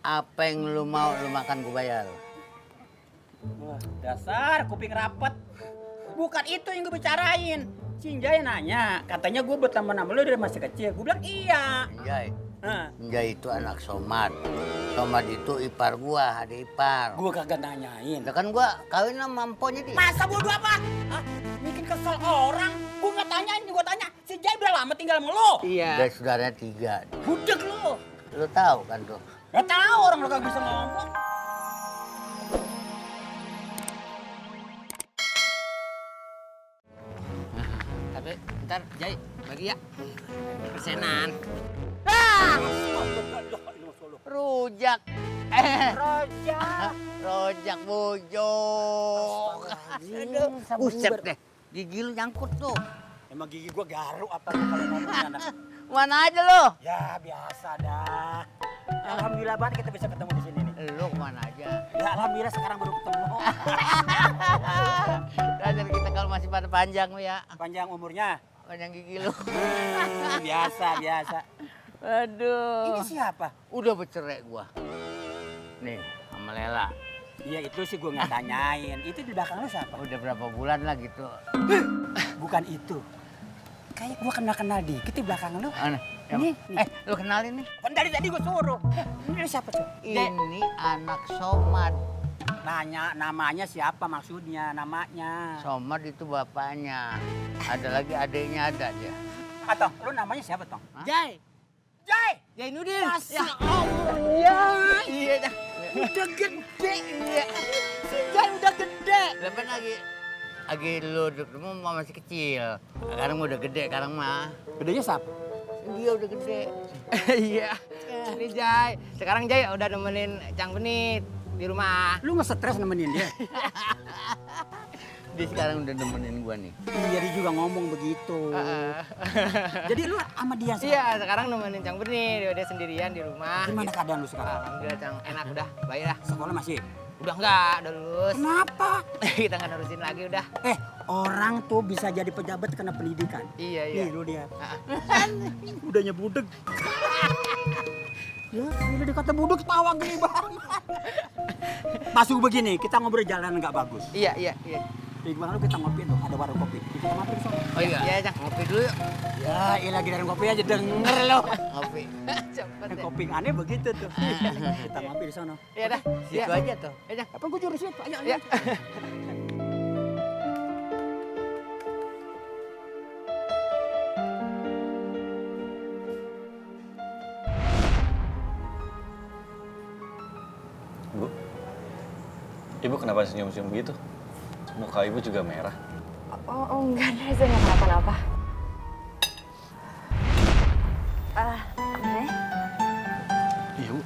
Apa yang lu mau lu makan gue bayar. Wah, dasar kuping rapet. Bukan itu yang gue bicarain. Si Jai nanya, katanya gue berteman sama lu dari masih kecil. Gue bilang iya. Njai. Hah, Njai itu anak Somad. Somad itu ipar gua, adik ipar. gue kagak nanyain. Ya kan gua kawin sama emponya dia. Masa bodoh apa? Hah? Bikin kesel orang. Gue nggak tanyain, gue tanya. Si Jai udah lama tinggal sama lo. Dia saudaranya 3. Budek lo. Lu tahu kan tuh. Gak tahu orang lo kagak bisa ngomong. Tapi ntar Jai bagi ya persenan. Rujak. Rojak. Rojak bojok. Aduh, buset deh. Gigi lu nyangkut tuh. Emang gigi gue garuk apa kalau ngomong anak. Mana aja lu? Ya biasa dah. Alhamdulillah banget kita bisa ketemu di sini nih. Lu kemana aja? Ya alhamdulillah sekarang baru ketemu. Dasar kita kalau masih pada panjang lu ya. Panjang umurnya. Panjang gigi lu. Biasa, biasa. Aduh. Ini siapa? Udah bercerai gua. Nih, sama Lela. Iya itu sih gue nggak tanyain. Itu di belakang lu siapa? Udah berapa bulan lah gitu. Bukan itu. Kayak gue kenal-kenal dikit di belakang lu. Mana? Nih, nih. Lu kenalin nih. Kan dari tadi gue suruh. Ini siapa tuh? Ini anak Somad. Nanya namanya siapa maksudnya namanya. Somad itu bapaknya. Ada lagi adiknya ada dia. Atau lu namanya siapa Tong? Jai, Jai. Jainuddin. Masa Allah. Ya. Iya dah. Udah gede. Iya. Si Jai udah gede. Lepas lagi lu dulu masih kecil. Sekarang udah gede sekarang mah. Gedenya siapa? Dia udah gede. Iya. Ini Jai. Sekarang Jai udah nemenin Cang Benit di rumah. Lu nggak stres nemenin dia? Dia sekarang udah nemenin gua nih. Iya dia juga ngomong begitu. Jadi lu sama dia sekarang? Iya, sekarang nemenin Cang Benit. Dia sendirian di rumah. Gimana keadaan lu sekarang? Alhamdulillah Cang, enak udah. Baik dah. Sekolah masih? Udah enggak, udah lulus. Kenapa? Kita nggak nerusin lagi udah. Orang tuh bisa jadi pejabat karena pendidikan. Iya, iya. Nih lu dia. Udahnya budek. Ya, ini dikata budek tawa gini banget. Masuk begini, kita ngobrol jalan nggak bagus. Iya, iya, iya. Di gimana lu kita ngopi tuh, ada warung kopi. Kita ngopi di sana. Oh iya. Iya, Cang. Ngopi dulu yuk. Ya, iya lagi dari kopi aja denger lo. Ngopi. Cepet ya. Kopi aneh begitu tuh. Kita ngopi di sana. Iya dah. Situ aja tuh. Iya, Cang. Apa gua jurus itu? Ayo, Iya. ayo. Bu, ibu kenapa senyum-senyum begitu? Muka ibu juga merah. Oh enggak, Andre, saya nggak kenapa-napa. Andre, Iya, Bu.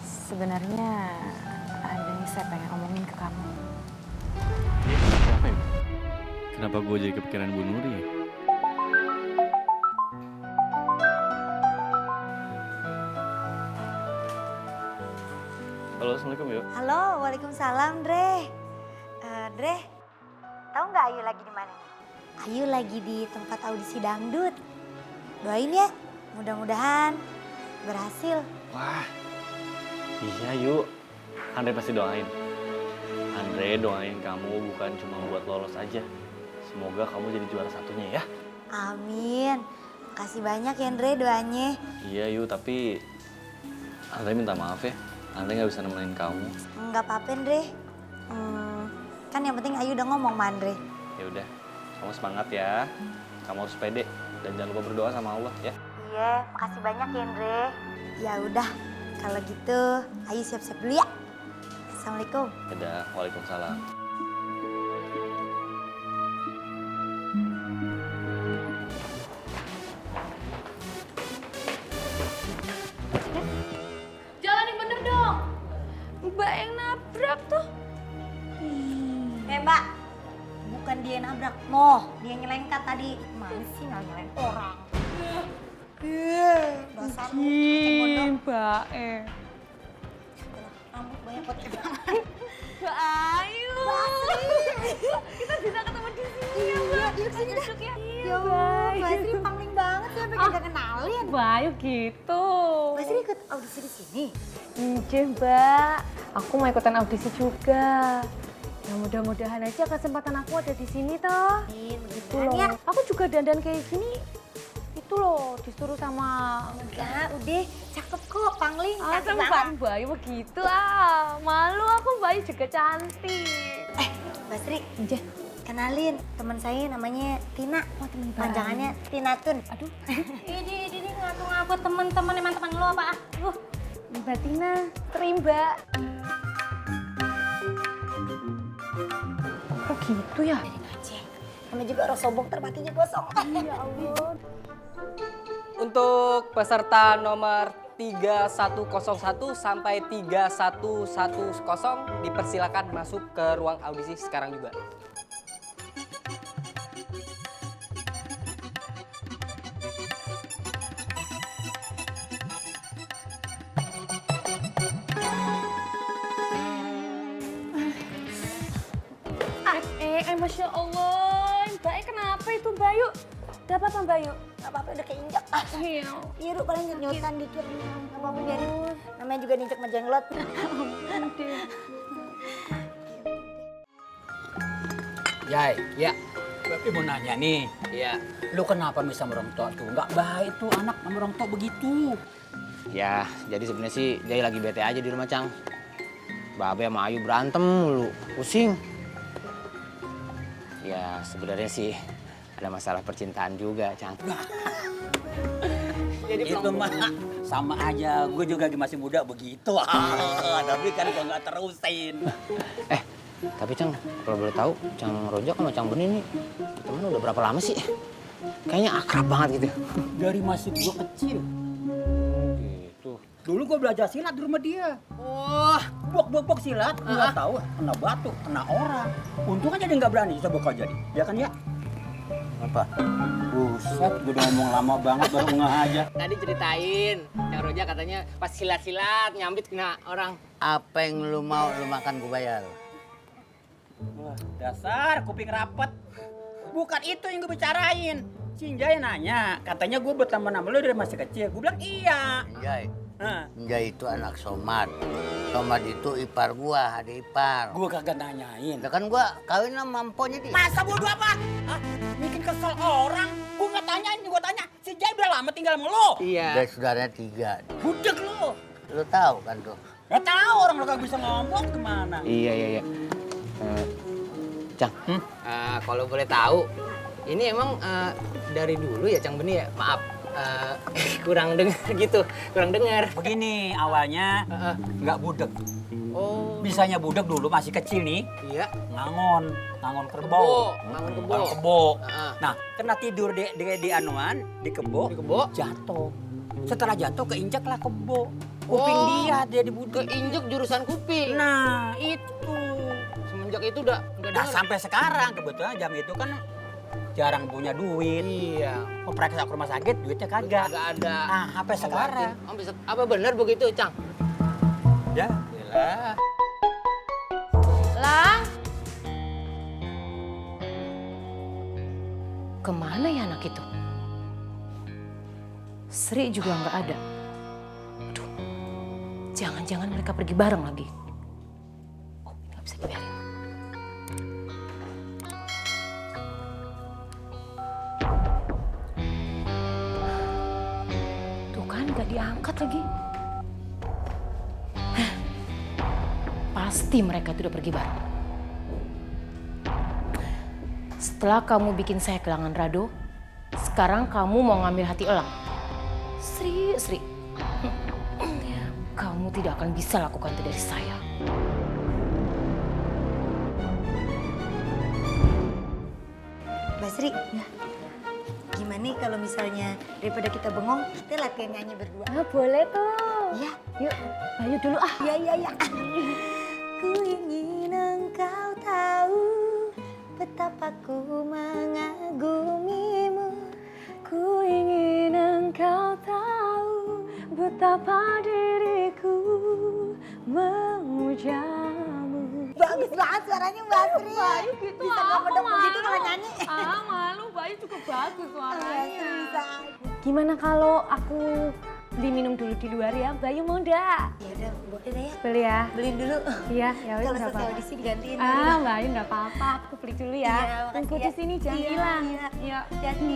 sebenarnya ada yang saya pengen omongin ke kamu. Kenapa, Ibu? Kenapa gue jadi kepikiran Bu Nuri ya? Halo, Assalamualaikum, Ibu. Halo, waalaikumsalam, Dre. Dre, tahu nggak Ayu lagi di mana nih? Ayu lagi di tempat audisi dangdut. Doain ya, mudah-mudahan berhasil. Wah, iya yuk. Andre pasti doain. Andre doain kamu bukan cuma buat lolos aja. Semoga kamu jadi juara satunya ya. Amin. Makasih banyak ya, Dre, doanya. Iya yuk, tapi Andre minta maaf ya. Andre nggak bisa nemenin kamu. Nggak apa-apa, Dre. Kan yang penting Ayu udah ngomong sama Andre. Ya udah, kamu semangat ya. Kamu harus pede dan jangan lupa berdoa sama Allah ya. Iya, makasih banyak ya, Andre. Ya udah, kalau gitu Ayu siap-siap dulu ya. Assalamualaikum. Dadah, waalaikumsalam. Jalan yang bener dong. Mbak yang nabrak tuh. Mbak, bukan dia yang nabrak. Noh, dia yang nyelengkat tadi. Mana sih nggak nyeleng orang? Dasar lu, kucing bodoh. Mbak Rambut banyak putih. Mbak Ayu. Kita bisa ketemu di sini ya, Mbak. Kita duduk ya. Ya Allah, Mbak Sri pangling banget sih sampai kagak kenalin. Bayu gitu. Mbak Sri ikut audisi di sini. Iya Mbak, aku mau ikutan audisi juga. Ya mudah-mudahan aja kesempatan aku ada di sini toh. Itu loh. Ya. Aku juga dandan kayak gini. Itu loh, disuruh sama Ya udah, cakep kok pangling. Cantik sama banget. Mbak Bayu begitu malu aku Mbak Bayu juga cantik. Mbak Sri, Iya. kenalin teman saya namanya Tina. Oh, teman Bayu. Panjangannya Tinatun. Aduh, Ini ngaku-ngaku teman-teman emang teman lo apa? Mbak Tina, terima. Kok gitu ya? Aja. Namanya juga orang sombong terbatinya gosong. Ya Allah. Untuk peserta nomor 3101 sampai 3110 dipersilakan masuk ke ruang audisi sekarang juga. Masya Allah, Mbak kenapa itu Bayu? Gak apa-apa Bayu? Gak apa-apa udah keinjak. Iya. Iya Ru, paling nyutan dikit. Gak apa-apa biarin. Namanya juga ninjek sama jenglot. Jai, Ya, tapi mau nanya nih. ya. Lu kenapa bisa sama orang tua tuh? Nggak baik tuh anak sama orang tua begitu. Ya, jadi sebenarnya sih Jai lagi bete aja di rumah, Cang. Babe sama Ayu berantem mulu, pusing. Ya, sebenarnya sih ada masalah percintaan juga, Cang. Itu mah sama aja. Gue juga masih muda begitu. Tapi kan gue nggak terusin. Tapi Cang, kalau boleh tahu, Cang Rojak sama Cang Benih nih, temen udah berapa lama sih? Kayaknya akrab banget gitu. Dari masih gue kecil. Gitu. Dulu gue belajar silat di rumah dia. Oh, bok silat. Gue nggak tahu kena batu, kena orang. Untung aja dia nggak berani coba kau jadi. Ya kan ya? Apa? Buset, gue udah ngomong lama banget baru ngeh aja. Tadi ceritain, Cang Rojak katanya pas silat-silat nyambit kena orang. Apa yang lu mau lu makan gue bayar. Wah, dasar kuping rapet. Bukan itu yang gue bicarain. Cinjay nanya, katanya gue berteman sama lu dari masih kecil. Gue bilang iya. Jai, Hah, Jai itu anak Somad. Somad itu ipar gua, adik ipar. gue kagak nanyain. Ya kan gua kawin sama emponya dia. Masa bodoh apa? Hah? Bikin kesel orang. Gue nggak tanyain, gue tanya. Si Jay udah lama tinggal sama lo. Iya. Dari saudaranya 3. Budek lo. Lu tahu kan tuh. Gak tahu orang lo kagak bisa ngomong gimana. Iya. Cang, kalau boleh tahu, ini emang dari dulu ya Cang Benih ya? Maaf, kurang dengar gitu, kurang dengar. Begini, awalnya nggak budek. Oh, Bisanya budek dulu masih kecil nih. iya. Ngangon Kebo, kerbau. ngangon kebo. Ngangon kebo. Heeh. Nah, kena tidur di anuan, di kebo, jatuh. Setelah jatuh keinjak lah kebo. Kuping Oh. dia dibudek. Keinjek jurusan kuping. Nah, itu. Semenjak itu udah nggak Nah, dengar. sampai sekarang kebetulan jam itu kan jarang punya duit. Iya. Mau periksa ke rumah sakit duitnya kagak. Nggak ada. Nah, sampai sekarang. Apa benar begitu, Cang? Ya, jelas. Lang. Kemana ya anak itu? Sri juga nggak ada. Aduh, jangan-jangan mereka pergi bareng lagi. Oh, ini nggak bisa dibiarin. Tuh kan nggak diangkat lagi. Hah, pasti mereka itu udah pergi bareng. Setelah kamu bikin saya kehilangan Rado, sekarang kamu mau ngambil hati Elang. Sri. Kamu tidak akan bisa lakukan itu dari saya. Basri, gimana nih kalau misalnya daripada kita bengong, kita latihan nyanyi berdua. Boleh tuh. Iya. Yuk, Bayu dulu ah. Iya. Ku ingin engkau tahu betapa ku mengagumimu. Ku ingin engkau tahu betapa diriku memujamu. Bagus banget suaranya Mbak Sri. Bayu gitu Bisa ah, ngomong aku begitu kalau malu. nyanyi. Malu Bayu. Ayu juga bagus suaranya. Gimana kalau aku beli minum dulu di luar ya? Mbak Ayu mau enggak? Ya udah, boleh deh ya. Beli ya? Beliin dulu. Iya, ya udah Kalau enggak selesai apa-apa. audisi digantiin. Mbak Ayu enggak apa-apa, aku beli dulu ya. Iya, Tunggu makasih di ya. sini jangan Iya, hilang. iya. Iya. Hati-hati.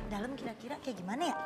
Dalam kira-kira kayak gimana ya?